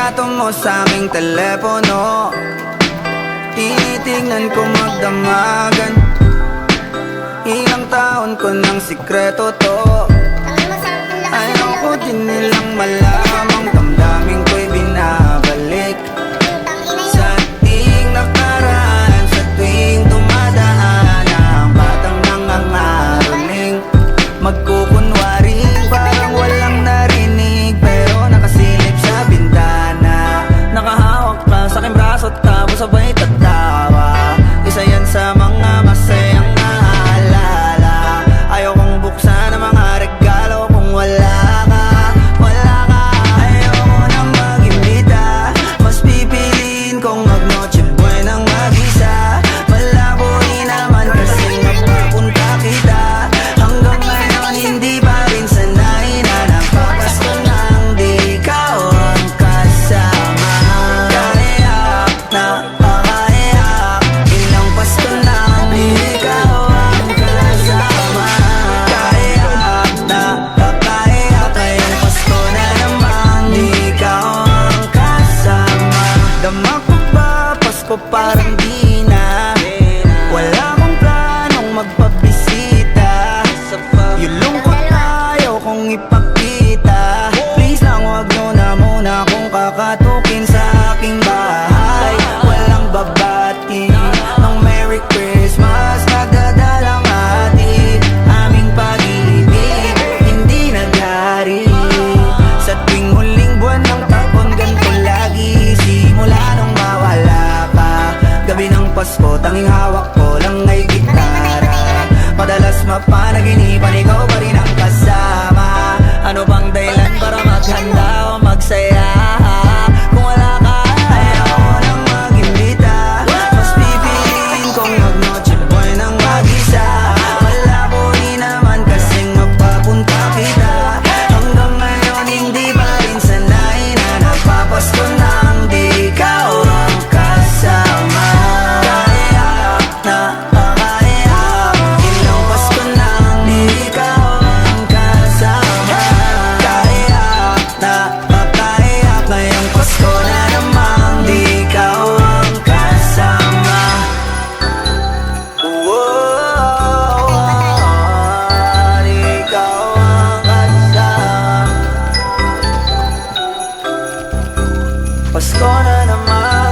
litrato mo sa aming telepono. Tinitingnan ko magdamagan. Ilang taon ko ng sikreto to. Ayaw ko din nilang malamang damdamin ko'y binabalik sa ating nakaraan. Sa tuwing dumadaan ang batang nangangaroling, magkukunwaring parang walang narinig, pero nakasilip sa bintana. Nakahawak ka sa aking braso tapos sabay tatawa. Isa yan sa mga masayang naalala. Ayaw kong buksan ang mga regalo kung wala ka, wala ka. Ayaw ko nang mag-imbita, mas pipiliin kong mag-noche buenang mag-isa. Malabo rin naman kasi mapapunta kita. Hanggang ngayon hindi pa rin sanay na nagpapasko nang di ikaw ang kasama. Kaiyak na pakaiyak, ilang Pasko nang di ikaw ang kasama. Kaiyak na pakaiyak, ngayong Pasko na naman di ikaw ang kasama. Dama ko ba Pasko parang di na, wala akong planong magpabisita. Yung lungkot ayaw kong ipakita. Please lang wag nyo na muna akong kakatukin sa aking bahay. Walang babati ng Merry Christmas, nagdadalang hati. Aming pag-ibig hindi naghari. Sa tuwing huling buwan ng taon ganito lagi. Simula nung mawala ka, gabi ng Pasko tanging hawak ko lang ay gitara. Madalas mapanaginipan ikaw pa rin ang kasama. Ano bang dahilan para maghanda o magsaya? Kung wala ka, ayaw ko nang mag-imbita, mas pipiliin kong mag-noche buenang mag-isa. Malabo rin naman kasing mapapunta kita. Hanggang ngayon hindi pa rin sanay na nagpapasko nang di ikaw ang kasama. Kaiyak na pakaiyak, ilang Pasko nang di ikaw ang kasama. Kaiyak na pakaiyak, ngayong Pasko na namang di ikaw ang kasama. Wow, di ikaw ang kasama. Pasko na naman.